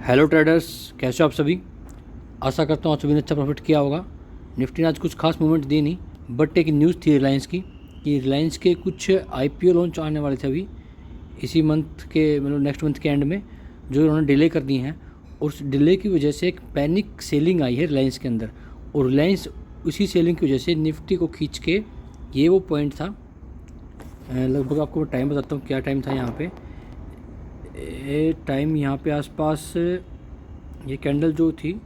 Hello traders, कैसे हो आप सभी। आशा करता हूँ आप सभी ने अच्छा प्रॉफिट किया होगा। निफ्टी ने आज कुछ खास मूवमेंट दी नहीं, बट एक न्यूज़ थी रिलायंस की कि रिलायंस के कुछ आईपीओ लॉन्च आने वाले थे अभी इसी मंथ के, मतलब नेक्स्ट मंथ के एंड में, जो उन्होंने डिले कर दी हैं। और उस डिले की वजह से एक पैनिक सेलिंग आई है रिलायंस के अंदर, और रिलायंस उसी सेलिंग की वजह से निफ्टी को खींच के, ये वो पॉइंट था। लगभग आपको टाइम बताता हूँ क्या टाइम था यहाँ पे। टाइम यहाँ पे आसपास, ये कैंडल जो थी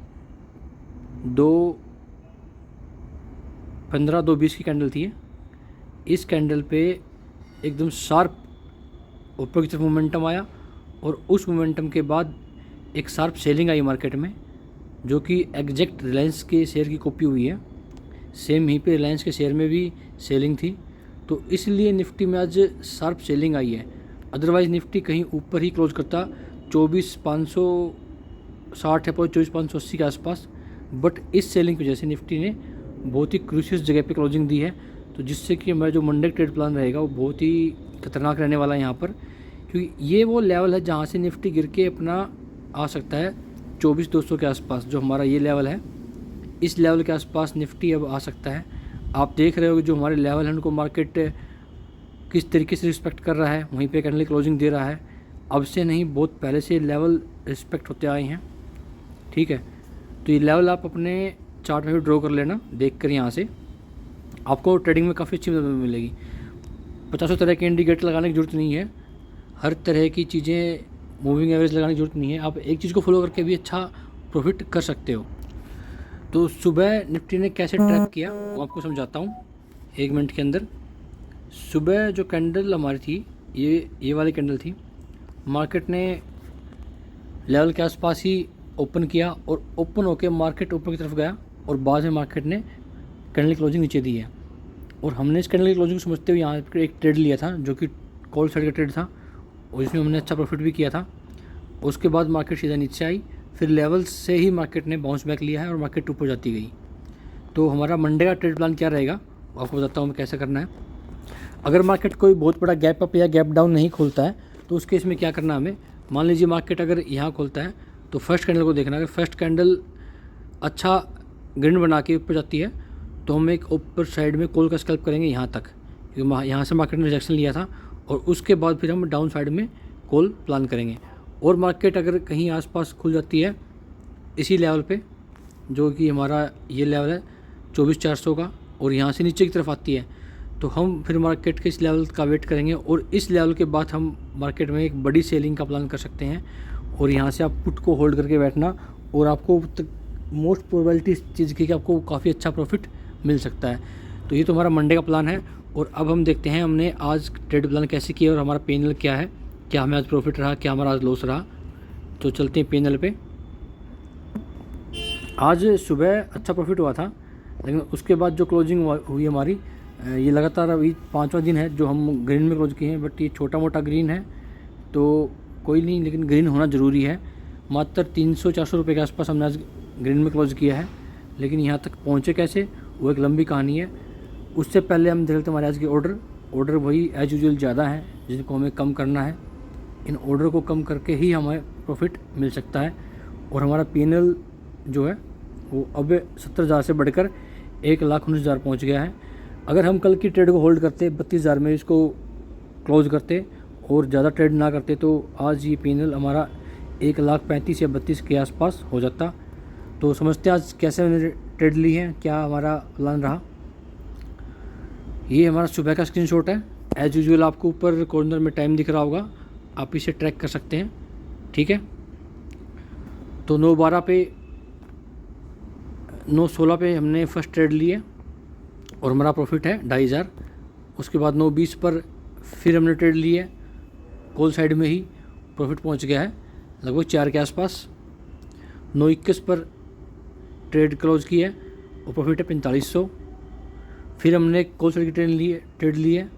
2:15 2:20 की कैंडल थी। इस कैंडल पे एकदम शार्प ऊपर की तरफ मोमेंटम आया, और उस मोमेंटम के बाद एक शार्प सेलिंग आई मार्केट में, जो कि एग्जैक्ट रिलायंस के शेयर की कॉपी हुई है। सेम ही पे रिलायंस के शेयर में भी सेलिंग थी, तो इसलिए निफ्टी में आज शार्प सेलिंग आई है। अदरवाइज़ निफ्टी कहीं ऊपर ही क्लोज करता 24,560 है, 24,580 के आसपास। बट इस सेलिंग की वजह से निफ्टी ने बहुत ही क्रूशियस जगह पे क्लोजिंग दी है, तो जिससे कि हमारा जो मंडे ट्रेड प्लान रहेगा वो बहुत ही खतरनाक रहने वाला है यहाँ पर। क्योंकि ये वो लेवल है जहाँ से निफ्टी गिर के अपना आ सकता है 24,200 के आसपास। जो हमारा ये लेवल है, इस लेवल के आसपास निफ्टी अब आ सकता है। आप देख रहे हो कि जो हमारे लेवल हैं उनको मार्केट किस तरीके से रिस्पेक्ट कर रहा है, वहीं पे कैंडल क्लोजिंग दे रहा है। अब से नहीं, बहुत पहले से लेवल रिस्पेक्ट होते आए हैं, ठीक है। तो ये लेवल आप अपने चार्ट में भी ड्रॉ कर लेना, देख कर यहाँ से आपको ट्रेडिंग में काफ़ी अच्छी मदद मिलेगी। 50 तरह के इंडिकेटर लगाने की ज़रूरत नहीं है, हर तरह की चीज़ें, मूविंग एवरेज लगाने की ज़रूरत नहीं है। आप एक चीज़ को फॉलो करके भी अच्छा प्रॉफिट कर सकते हो। तो सुबह निफ्टी ने कैसे ट्रैक किया वो आपको समझाता हूँ 1 मिनट के अंदर। सुबह जो कैंडल हमारी थी, ये वाली कैंडल थी, मार्केट ने लेवल के आसपास ही ओपन किया, और ओपन होके मार्केट ऊपर की तरफ गया, और बाद में मार्केट ने कैंडल की क्लोजिंग नीचे दी है। और हमने इस कैंडल की क्लोजिंग समझते हुए यहाँ पर एक ट्रेड लिया था, जो कि कॉल साइड का ट्रेड था, और इसमें हमने अच्छा प्रॉफिट भी किया था। उसके बाद मार्केट सीधा नीचे आई, फिर लेवल से ही मार्केट ने बाउंस बैक लिया है और मार्केट ऊपर जाती गई। तो हमारा मंडे का ट्रेड प्लान क्या रहेगा आपको बताता हूँ मैं कैसे करना है। अगर मार्केट कोई बहुत बड़ा गैप अप या गैप डाउन नहीं खोलता है, तो उस केस में क्या करना हमें, मान लीजिए मार्केट अगर यहाँ खोलता है तो फर्स्ट कैंडल को देखना। अगर फर्स्ट कैंडल अच्छा ग्रीन बना के ऊपर जाती है, तो हम एक ऊपर साइड में कॉल का स्कैल्प करेंगे यहाँ तक, क्योंकि यहाँ से मार्केट ने रिजेक्शन लिया था, और उसके बाद फिर हम डाउन साइड में कॉल प्लान करेंगे। और मार्केट अगर कहीं आसपास खुल जाती है इसी लेवल पे, जो कि हमारा ये लेवल है 24,400 का, और यहाँ से नीचे की तरफ आती है, तो हम फिर मार्केट के इस लेवल का वेट करेंगे, और इस लेवल के बाद हम मार्केट में एक बड़ी सेलिंग का प्लान कर सकते हैं। और यहाँ से आप पुट को होल्ड करके बैठना, और आपको मोस्ट प्रोबेबिलिटी इस चीज़ की कि आपको काफ़ी अच्छा प्रॉफिट मिल सकता है। तो ये तो हमारा मंडे का प्लान है। और अब हम देखते हैं हमने आज ट्रेड प्लान कैसे किया और हमारा पेनल क्या है, क्या हमें आज प्रॉफिट रहा, क्या हमारा आज लॉस रहा। तो चलते हैं पेनल पे। आज सुबह अच्छा प्रॉफिट हुआ था, लेकिन उसके बाद जो क्लोजिंग हुई हमारी, ये लगातार अभी 5वां दिन है जो हम ग्रीन में क्लोज किए हैं। बट ये छोटा मोटा ग्रीन है तो कोई नहीं, लेकिन ग्रीन होना ज़रूरी है। मात्र 300-400 रुपये के आसपास हमने आज ग्रीन में क्लोज किया है, लेकिन यहाँ तक पहुँचे कैसे, वो एक लंबी कहानी है। उससे पहले हम देख लेते हैं हमारे आज के ऑर्डर वही एज यूजुअल ज़्यादा है, जिनको हमें कम करना है। इन ऑर्डर को कम करके ही हमें प्रॉफिट मिल सकता है। और हमारा पेनल जो है वो अब 70,000 से बढ़कर 1,19,000 पहुँच गया है। अगर हम कल की ट्रेड को होल्ड करते, 32,000 में इसको क्लोज करते और ज़्यादा ट्रेड ना करते, तो आज ये पेनल हमारा 1,35,000 या 32 के आसपास हो जाता। तो समझते हैं आज कैसे मैंने ट्रेड ली है, क्या हमारा प्लान रहा। ये हमारा सुबह का स्क्रीनशॉट है। एज यूजुअल आपको ऊपर कॉर्नर में टाइम दिख रहा होगा, आप इसे ट्रैक कर सकते हैं, ठीक है। तो 9:12 पे 9:16 पे हमने फर्स्ट ट्रेड लिए और हमारा प्रॉफिट है 2,500। उसके बाद 9:20 पर फिर हमने ट्रेड लिए, कॉल साइड में ही प्रॉफिट पहुंच गया है लगभग 4 के आसपास। 9:21 पर ट्रेड क्लोज की है और प्रॉफिट है 4,500। फिर हमने कॉल साइड की ट्रेड ली है,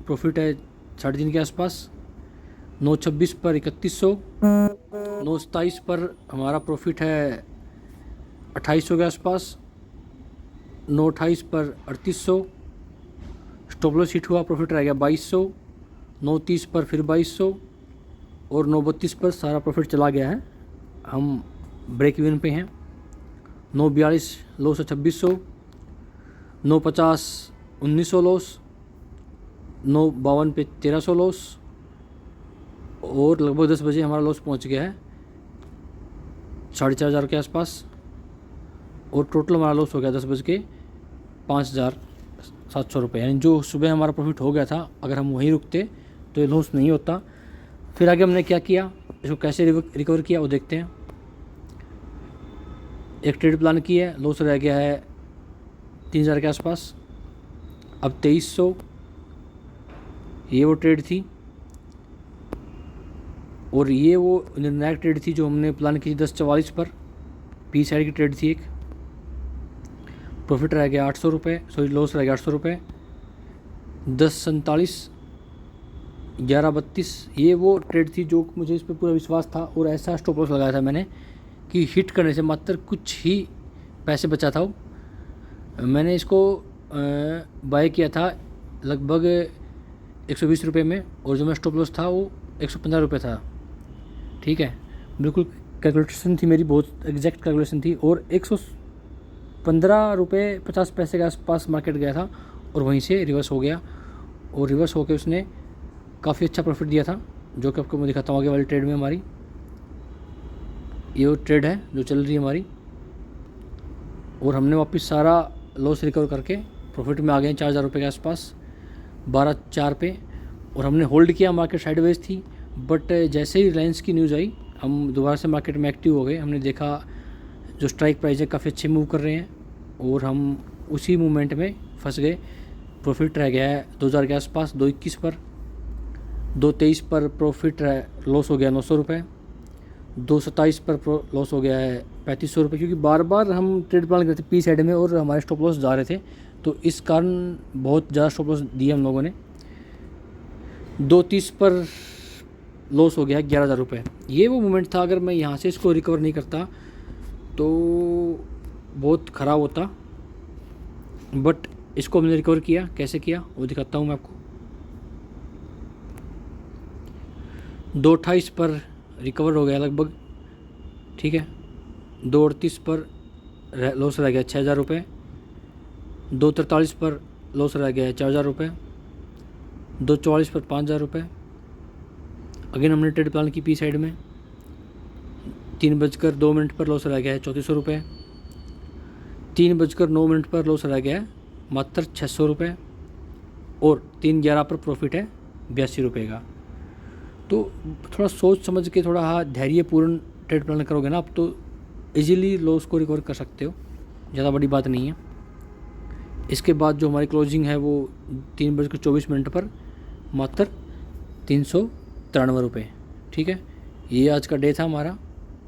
प्रॉफिट है 3.5 के आसपास। 9:26 पर 3,100। 9:27 पर हमारा प्रॉफिट है 2,800 के आसपास। 9:28 पर 3,800, स्टॉप लॉस हिट हुआ, प्रॉफिट रह गया 2,200। 9:30 पर फिर 2,200, और 9:32 पर सारा प्रॉफिट चला गया है हम ब्रेक इवन पे हैं। 9.42 लॉस है 2600, 9.50 1900 लॉस, 9.52 पे 1300 लॉस, और लगभग 10 बजे हमारा लॉस पहुंच गया है 4,500 के आसपास, और टोटल हमारा लॉस हो गया 10 बज के 5,700 रुपये। यानी जो सुबह हमारा प्रॉफिट हो गया था, अगर हम वहीं रुकते तो ये लॉस नहीं होता। फिर आगे हमने क्या किया, इसको कैसे रिकवर किया वो देखते हैं। एक ट्रेड प्लान की है, लॉस रह गया है 3,000 के आसपास। अब 2,300 ये वो ट्रेड थी, और ये वो निर्णायक ट्रेड थी जो हमने प्लान की थी 10.44 पर, पी साइड की ट्रेड थी एक। प्रॉफिट रह गया 800 रुपये, सॉरी लॉस रह गया 800 रुपये। 10.47 11.32 ये वो ट्रेड थी जो मुझे इस पर पूरा विश्वास था, और ऐसा स्टॉप लॉस लगाया था मैंने कि हिट करने से मात्र कुछ ही पैसे बचा था। मैंने इसको बाय किया था लगभग 120 रुपये में, और जो मेरा स्टॉप लॉस था वो 115 रुपये था। ठीक है, बिल्कुल कैलकुलेशन थी मेरी, बहुत एग्जैक्ट कैलकुलेशन थी। और 115 रुपये 50 पैसे के आसपास मार्केट गया था, और वहीं से रिवर्स हो गया, और रिवर्स होकर उसने काफ़ी अच्छा प्रॉफिट दिया था, जो कि आपको मैं दिखाता हूँ आगे वाली ट्रेड में। हमारी ये वो ट्रेड है जो चल रही है हमारी, और हमने वापस सारा लॉस रिकवर करके प्रॉफिट में आ गए 4,000 रुपये के आसपास 12.4 पे। और हमने होल्ड किया, मार्केट साइडवेज थी, बट जैसे ही रिलायंस की न्यूज़ आई हम दोबारा से मार्केट में एक्टिव हो गए। हमने देखा जो स्ट्राइक प्राइस है काफ़ी अच्छे मूव कर रहे हैं, और हम उसी मूवमेंट में फंस गए। प्रॉफिट रह गया है 2,000 के आसपास 2.21 पर। 2.23 पर प्रॉफिट लॉस हो गया 900 रुपये। 2.27 पर लॉस हो गया है 3,500 रुपये, क्योंकि बार बार हम ट्रेड प्लान करते पी साइड में और हमारे स्टॉप लॉस जा रहे थे, तो इस कारण बहुत ज़्यादा स्टॉप लॉस दिए हम लोगों ने। 2.30 पर लॉस हो गया 11,000 रुपये। ये वो मोमेंट था, अगर मैं यहाँ से इसको रिकवर नहीं करता तो बहुत ख़राब होता, बट इसको हमने रिकवर किया। कैसे किया वो दिखाता हूँ मैं आपको। 2.28 पर रिकवर हो गया लगभग, ठीक है। 2.38 पर लॉस रह गया 6,000 रुपये। 2.43 पर लॉस रह गया 4,000 रुपये। 2.44 पर 5,000 रुपये। अगेन हमने ट्रेड प्लान की पी साइड में। 3:02 पर लॉस रह गया है 3,400 रुपये। 3:09 पर लॉस रह गया है मात्र 600 रुपये, और 3:11 पर प्रॉफिट है 82 रुपये का। तो थोड़ा सोच समझ के, थोड़ा धैर्यपूर्ण ट्रेड प्लान करोगे ना आप, तो इजीली लॉस को रिकवर कर सकते हो, ज़्यादा बड़ी बात नहीं है। इसके बाद जो हमारी क्लोजिंग है वो 3:24 पर मात्र 393 रुपये, ठीक है। ये आज का डे था हमारा,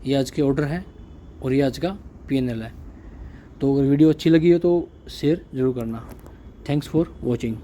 ये आज के ऑर्डर है, और ये आज का PNL है। तो अगर वीडियो अच्छी लगी हो तो शेयर ज़रूर करना। Thanks for watching.